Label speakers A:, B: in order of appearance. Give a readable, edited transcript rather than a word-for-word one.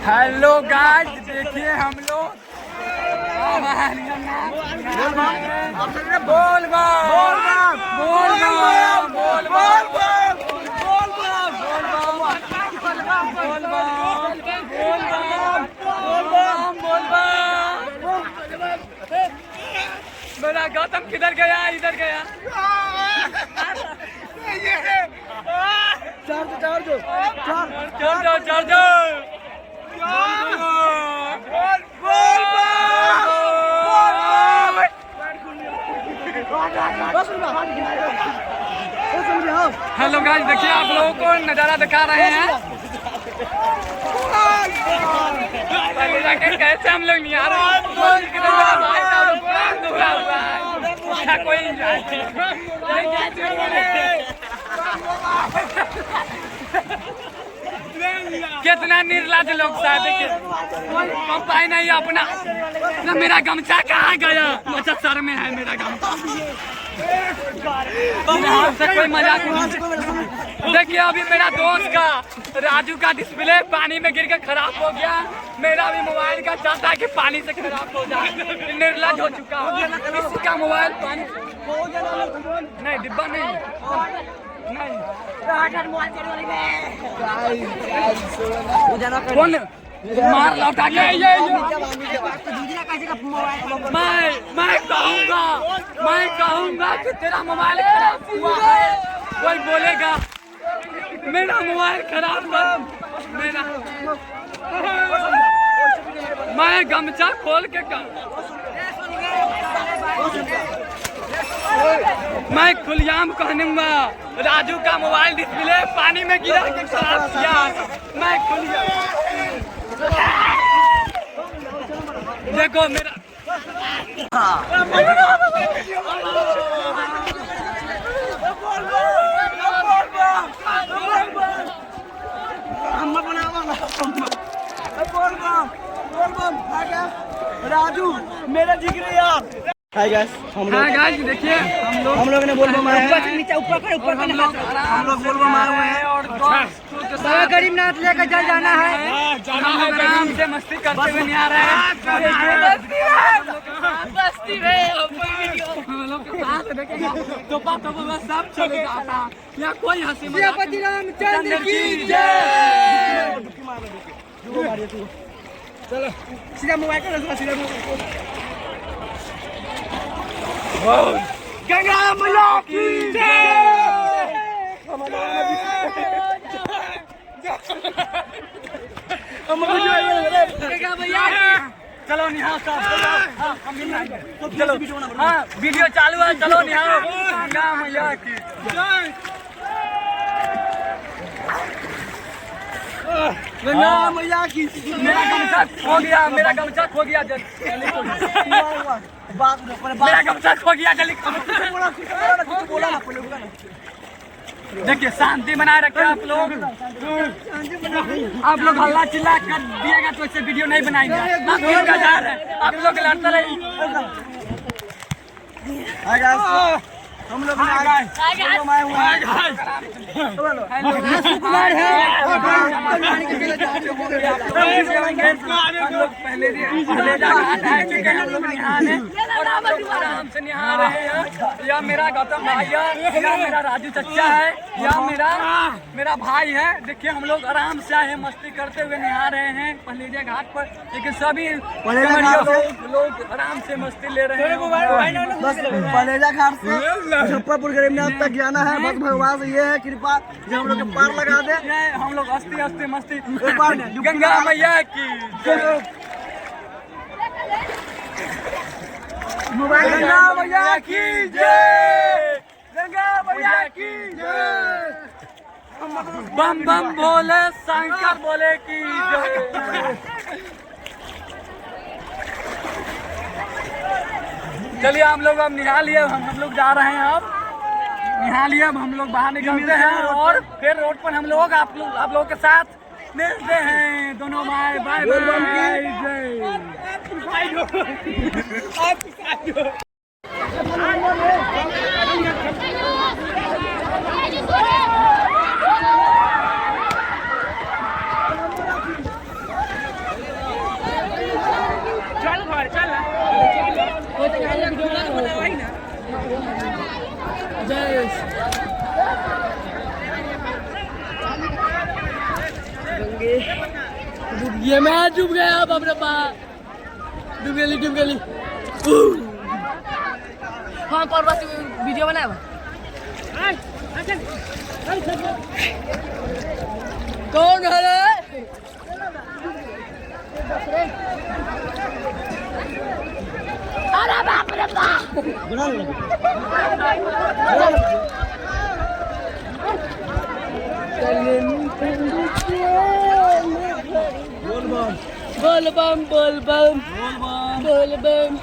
A: Hello guys, देखिए हम लोग बोल मेरा गौतम किधर गया? इधर गया। चार्ज हेलो गाइस, देखिए आप लोगों को नजारा दिखा रहे हैं। पहले जाके कैसे हम लोग नहीं आ रहे कोई कितना निर्लज लोग शादी के पाई नहीं अपना। मेरा गमछा कहाँ गया? अच्छा सर में है मेरा गमछा। से कोई मजाक नहीं। देखिए अभी मेरा दोस्त का राजू का डिस्प्ले पानी में गिर के खराब हो गया। मेरा भी मोबाइल का चाहता है कि पानी से खराब हो जाए। निर्लज हो चुका हूँ। किसी का मोबाइल पानी नहीं, डिब्बा नहीं कौन मार लौटा के मैं कहूँगा कि तेरा मोबाइल खराब हुआ है। कोई बोलेगा मेरा मोबाइल खराब कर मेरा। मैं गमछा खोल के मैं खुलेआम कहूँगा राजू का मोबाइल डिस्प्ले पानी में गिरा के खराब किया। मैं खुलेआम देखो मेरा
B: राजू मेरा जिगरे यार। हाय गाइस, हम
A: देखिए
B: हम लोग ने बोलबो मारे हैं।
A: ऊपर
B: हम लोग बोलबो मारे हुए हैं और
A: बाबा गरीबनाथ लेकर जल जाना है। हम लोग आराम से मस्ती करते हुए नहीं आ रहे हैं। सब चले जाता या कोई हंसी मजाक रामचंद्र की जय। चलो सीधा मोबाइल कर सीधा गंगा मैया की जय। चलो निहाल साहब, चलो हाँ वीडियो चालू है। चलो निहाल गंगा मैया की जय। गंगा मैया की। मेरा गमछा खो गया। मेरा गमछा खो गया जल्दी। देखिए शांति बनाए रखे आप लोग हल्ला चिल्ला कर दिएगा तो इससे वीडियो नहीं बनाएंगे। आप लोग लड़ते रहे। हम लोग आराम से निहा रहे हैं। या मेरा गौतम भाई है, या मेरा राजू चच्चा है, या मेरा भाई है। देखिए हम लोग आराम से आए हैं, मस्ती करते हुए निहा रहे हैं पहलेजा घाट पर। लेकिन सभी लोग आराम से मस्ती ले रहे हैं।
B: पहलेजा घाट से मुजफ्फरपुर गरीबनाथ तक जाना है। बस भगवान से ये है कृपा जो हम लोग के पार लगा दे।
A: हम लोग हंसते हंसते मस्ती। गंगा मैया की गंगा मैया की जय। गंगा मैया की जय। बम बम बोले शंकर बोले की जय। चलिए हम लोग अब निहा लिए। हम लोग जा रहे हैं। अब निहा लिए। अब हम लोग बाहर निकलते हैं और फिर रोड पर हम लोग आप लोग के साथ मिलते हैं। दोनों भाई बाय ये मैं डूब गया बाप रे बाप, डूब गली। हाँ परवा से वीडियो बनाया कौन है रे? अरे बाप रे बाप, बोल बम।